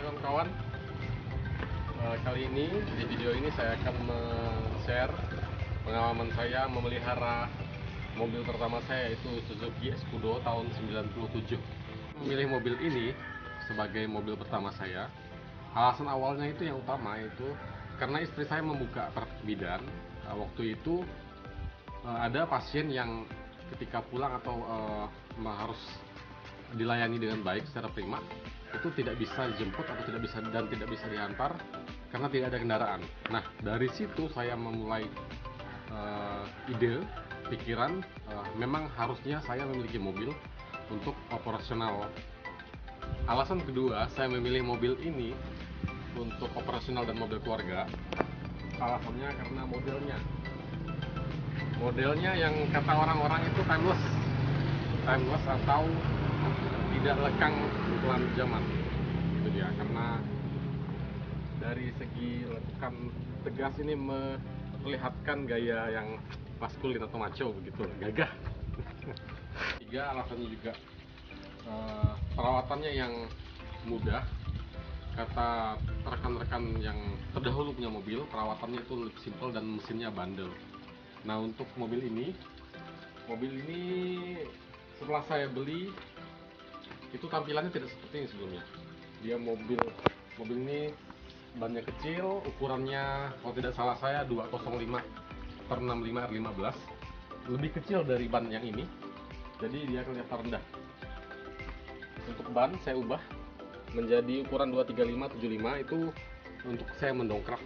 kawan-kawan. Kali ini di video ini saya akan share pengalaman saya memelihara mobil pertama saya, yaitu Suzuki Scudo tahun 97. Memilih mobil ini sebagai mobil pertama saya, alasan awalnya itu yang utama itu karena istri saya membuka praktek bidan. Waktu itu ada pasien yang ketika pulang atau harus dilayani dengan baik secara prima, itu tidak bisa dijemput atau tidak bisa diantar karena tidak ada kendaraan. Nah, dari situ saya memulai ide, pikiran, memang harusnya saya memiliki mobil untuk operasional. Alasan kedua saya memilih mobil ini untuk operasional dan mobil keluarga, alasannya karena modelnya yang kata orang-orang itu timeless atau tidak lekang dengan zaman. Itu dia, karena dari segi lekukan tegas ini memperlihatkan gaya yang maskulin atau macho begitu, gagah. Tiga, alasannya juga perawatannya yang mudah. Kata rekan-rekan yang terdahulu punya mobil, perawatannya itu lebih simpel dan mesinnya bandel. Nah, untuk mobil ini setelah saya beli itu tampilannya tidak seperti ini sebelumnya. Dia mobil ini bannya kecil, ukurannya kalau tidak salah saya 205/65 R15, lebih kecil dari ban yang ini, jadi dia kelihatan rendah. Untuk ban saya ubah menjadi ukuran 235/75, itu untuk saya mendongkrak,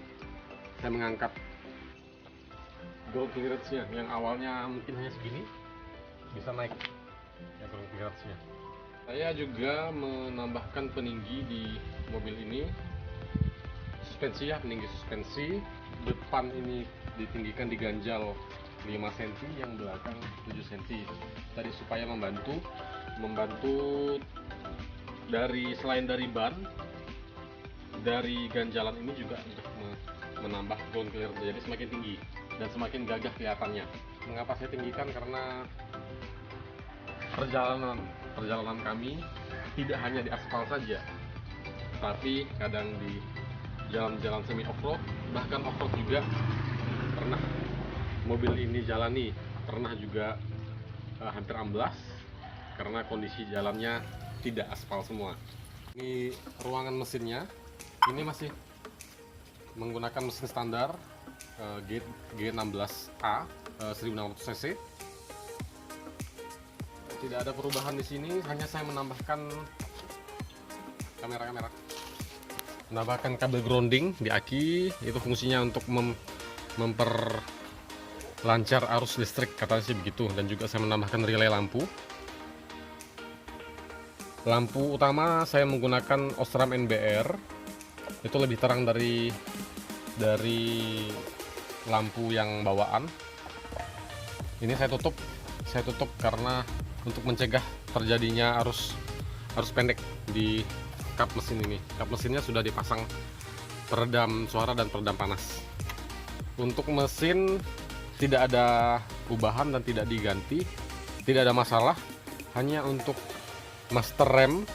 saya mengangkat ground clearance-nya yang awalnya mungkin hanya segini, bisa naik ya ground clearance-nya. Saya juga menambahkan peninggi di mobil ini, suspensi ya, peninggi suspensi. Depan ini ditinggikan, diganjal 5 cm, yang belakang 7 cm. Tadi supaya membantu selain dari ban, dari ganjalan ini juga untuk menambah ground clearance, jadi semakin tinggi dan semakin gagah kelihatannya. Mengapa saya tinggikan? Karena perjalanan kami tidak hanya di aspal saja, tapi kadang di jalan-jalan semi off-road, bahkan off-road juga pernah mobil ini jalani. Pernah juga hampir amblas karena kondisi jalannya tidak aspal semua. Ini ruangan mesinnya, ini masih menggunakan mesin standar G16A 1600 cc. Tidak ada perubahan di sini, hanya saya menambahkan menambahkan kabel grounding di aki. Itu fungsinya untuk memperlancar arus listrik, katanya sih begitu. Dan juga saya menambahkan relay lampu. Lampu utama saya menggunakan Osram NBR, itu lebih terang dari lampu yang bawaan. Ini saya tutup karena untuk mencegah terjadinya arus pendek di kap mesin ini. Kap mesinnya sudah dipasang peredam suara dan peredam panas. Untuk mesin tidak ada ubahan dan tidak diganti, tidak ada masalah. Hanya untuk master rem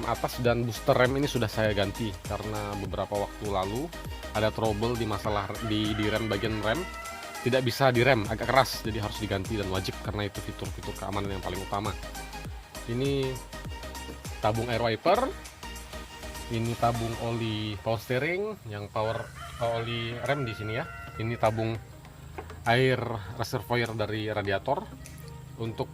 atas dan booster rem ini sudah saya ganti karena beberapa waktu lalu ada trouble di masalah di rem, bagian rem tidak bisa direm, agak keras, jadi harus diganti dan wajib karena itu fitur-fitur keamanan yang paling utama. Ini tabung air wiper, ini tabung oli power steering, yang oli rem di sini ya. Ini tabung air reservoir dari radiator. Untuk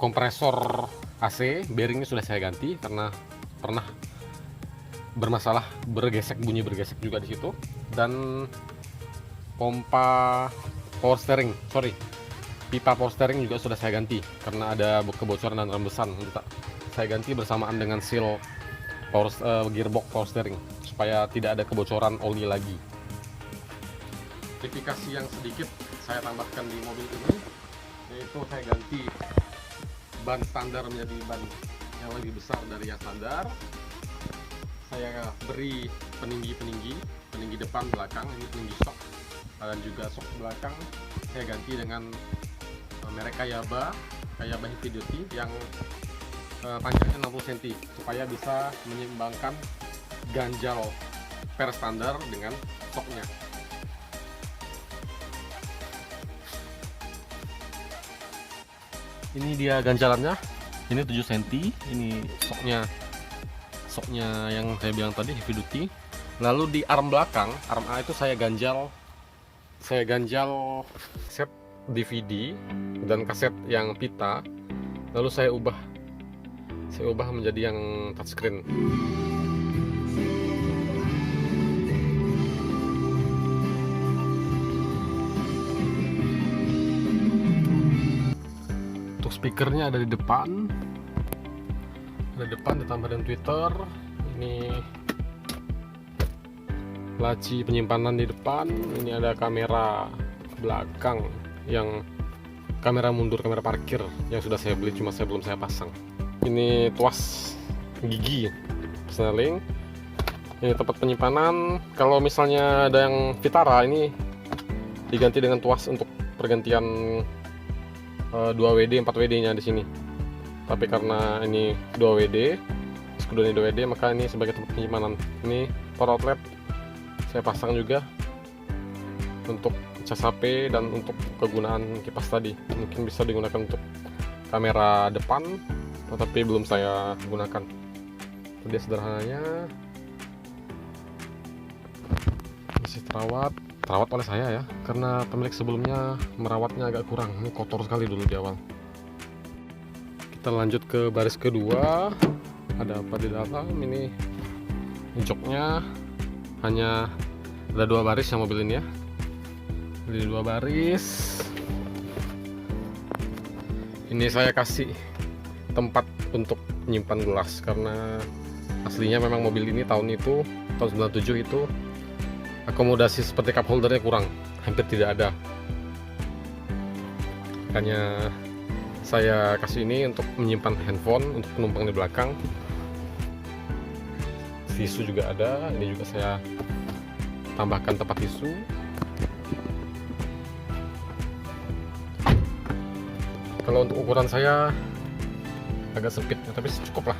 kompresor AC, bearingnya sudah saya ganti karena pernah bermasalah, bunyi bergesek juga di situ. Dan pipa power steering juga sudah saya ganti karena ada kebocoran dan rembesan. Saya ganti bersamaan dengan seal gearbox power steering supaya tidak ada kebocoran oli lagi. Modifikasi yang sedikit saya tambahkan di mobil ini, yaitu saya ganti ban standar menjadi ban yang lebih besar dari yang standar. Saya beri peninggi depan belakang, ini peninggi shock, dan juga shock belakang saya ganti dengan merek Kayaba Heavy Duty yang panjangnya 60 cm supaya bisa menyeimbangkan ganjal per standar dengan soknya. Ini dia ganjalannya, ini 7 cm, ini soknya yang saya bilang tadi heavy duty. Lalu di arm belakang, arm A itu saya ganjal set DVD dan kaset yang pita, lalu saya ubah menjadi yang touchscreen. Untuk speakernya ada di depan, ditambah dengan tweeter. Ini laci penyimpanan di depan. Ini ada kamera belakang, yang kamera mundur, kamera parkir yang sudah saya beli, cuma belum saya pasang. Ini tuas gigi Snelling. Ini tempat penyimpanan. Kalau misalnya ada yang Vitara, ini diganti dengan tuas untuk pergantian 2WD 4WD nya di sini. Tapi karena ini 2WD, kedua ini 2WD, maka ini sebagai tempat penyimpanan. Ini power outlet saya pasang juga untuk cas HP dan untuk kegunaan kipas tadi. Mungkin bisa digunakan untuk kamera depan, tetapi belum saya gunakan. Itu dia sederhananya. Masih terawat oleh saya ya, karena pemilik sebelumnya merawatnya agak kurang. Ini kotor sekali dulu di awal. Kita lanjut ke baris kedua. Ada apa di dalam? Ini joknya hanya ada 2 baris yang mobil ini ya. Jadi 2 baris. Ini saya kasih tempat untuk menyimpan gelas, karena aslinya memang mobil ini tahun 97 itu akomodasi seperti cup holdernya kurang, hampir tidak ada. Makanya saya kasih ini untuk menyimpan handphone untuk penumpang di belakang. Tisu juga ada, ini juga saya tambahkan tempat tisu. Kalau untuk ukuran saya agak sempit, tapi cukup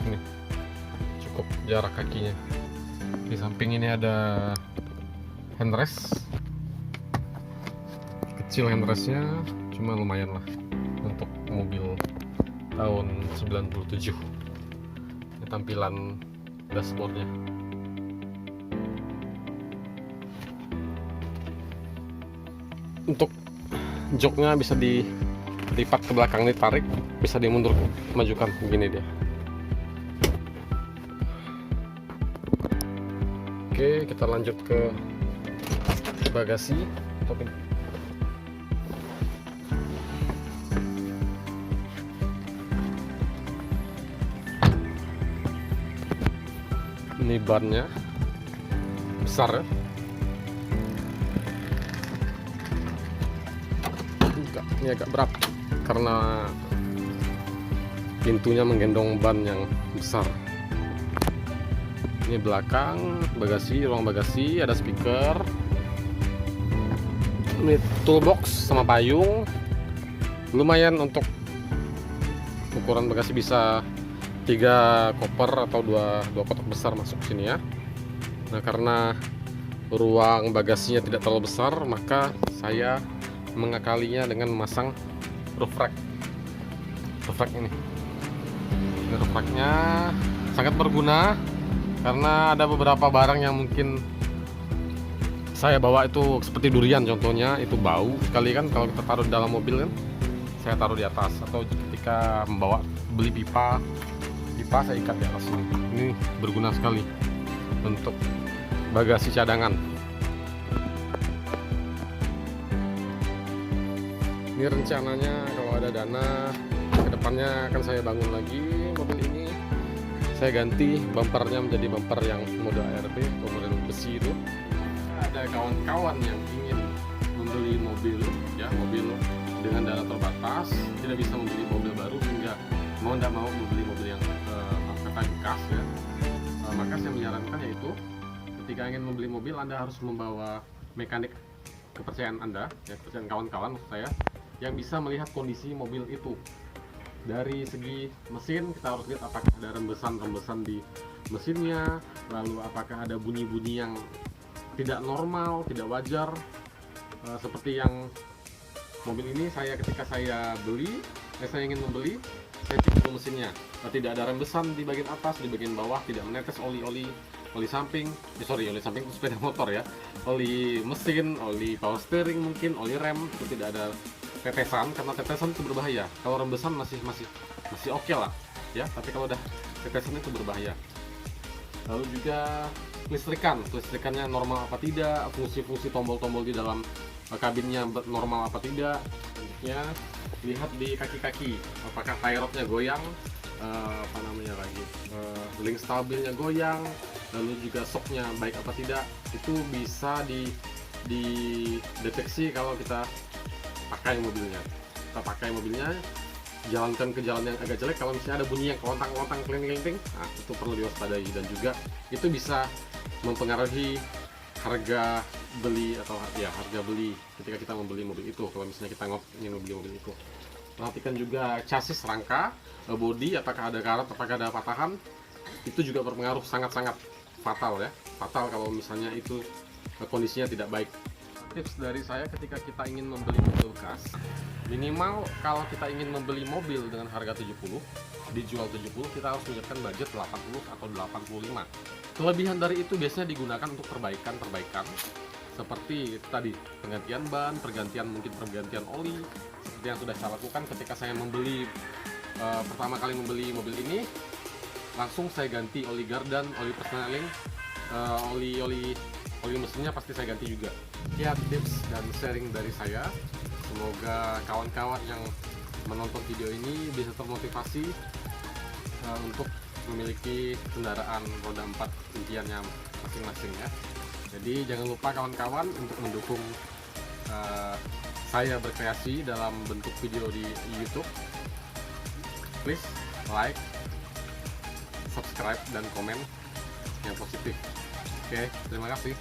ini, cukup jarak kakinya. Di samping ini ada handrest, kecil handrestnya, cuma lumayan lah untuk mobil tahun 97. Ini tampilan dashboardnya. Untuk joknya bisa dilipat ke belakang, ditarik, bisa dimundur, majukan, begini dia. Oke, kita lanjut ke bagasi. Ini bannya besar ya. Ini agak berat karena pintunya menggendong ban yang besar. Ini belakang bagasi, ruang bagasi, ada speaker. Ini toolbox sama payung. Lumayan untuk ukuran bagasi, bisa 3 koper atau 2 kotak besar masuk sini ya. Nah, karena ruang bagasinya tidak terlalu besar, maka saya mengakalinya dengan memasang roof rack. Ini roof racknya sangat berguna, karena ada beberapa barang yang mungkin saya bawa itu seperti durian contohnya, itu bau sekali kan kalau kita taruh di dalam mobil kan. Saya taruh di atas, atau ketika beli pipa saya ikat di atas ini. Ini berguna sekali untuk bagasi cadangan. Ini rencananya kalau ada dana, kedepannya akan saya bangun lagi mobil ini. Saya ganti bumpernya menjadi bumper yang mode ARB atau model besi itu. Ada kawan-kawan yang ingin membeli mobil dengan dana terbatas, tidak bisa membeli mobil baru, sehingga mau tidak mau membeli mobil yang bekas ya. Maka saya menyarankan, yaitu ketika ingin membeli mobil, Anda harus membawa mekanik kepercayaan Anda, ya, kepercayaan kawan-kawan maksud saya, yang bisa melihat kondisi mobil itu. Dari segi mesin kita harus lihat apakah ada rembesan-rembesan di mesinnya, lalu apakah ada bunyi-bunyi yang tidak normal, tidak wajar. Seperti yang mobil ini ketika saya ingin membeli, saya cek dulu mesinnya. Tidak ada rembesan di bagian atas, di bagian bawah, tidak menetes oli samping. Oli samping itu sepeda motor ya. Oli mesin, oli power steering mungkin, oli rem itu tidak ada tetesan, karena tetesan itu berbahaya. Kalau rembesan masih oke lah ya, tapi kalau udah tetesan itu berbahaya. Lalu juga kelistrikannya normal apa tidak, fungsi-fungsi tombol-tombol di dalam kabinnya normal apa tidak. Selanjutnya lihat di kaki-kaki, apakah tie rodnya goyang, link stabilnya goyang, lalu juga shocknya baik apa tidak. Itu bisa dideteksi kalau kita pakai mobilnya, jalankan ke jalan yang agak jelek. Kalau misalnya ada bunyi yang kelontang-kelontang, kling-kling, nah itu perlu diwaspadai. Dan juga itu bisa mempengaruhi harga beli ketika kita membeli mobil itu. Kalau misalnya kita ingin membeli mobil itu, perhatikan juga chassis, rangka, bodi, apakah ada karat, apakah ada patahan. Itu juga berpengaruh, sangat-sangat fatal kalau misalnya itu kondisinya tidak baik. Tips dari saya ketika kita ingin membeli mobil bekas, minimal kalau kita ingin membeli mobil dengan harga 70, dijual 70, kita harus menyiapkan budget 80 atau 85. Kelebihan dari itu biasanya digunakan untuk perbaikan seperti tadi, penggantian ban, pergantian oli, seperti yang sudah saya lakukan ketika saya pertama kali membeli mobil ini. Langsung saya ganti oli gardan, oli persneling, oli mesinnya pasti saya ganti juga. Ya, tips dan sharing dari saya. Semoga kawan-kawan yang menonton video ini bisa termotivasi untuk memiliki kendaraan roda 4 impiannya masing-masing ya. Jadi jangan lupa kawan-kawan untuk mendukung saya berkreasi dalam bentuk video di YouTube. Please like, subscribe, dan komen yang positif. Oke, terima kasih.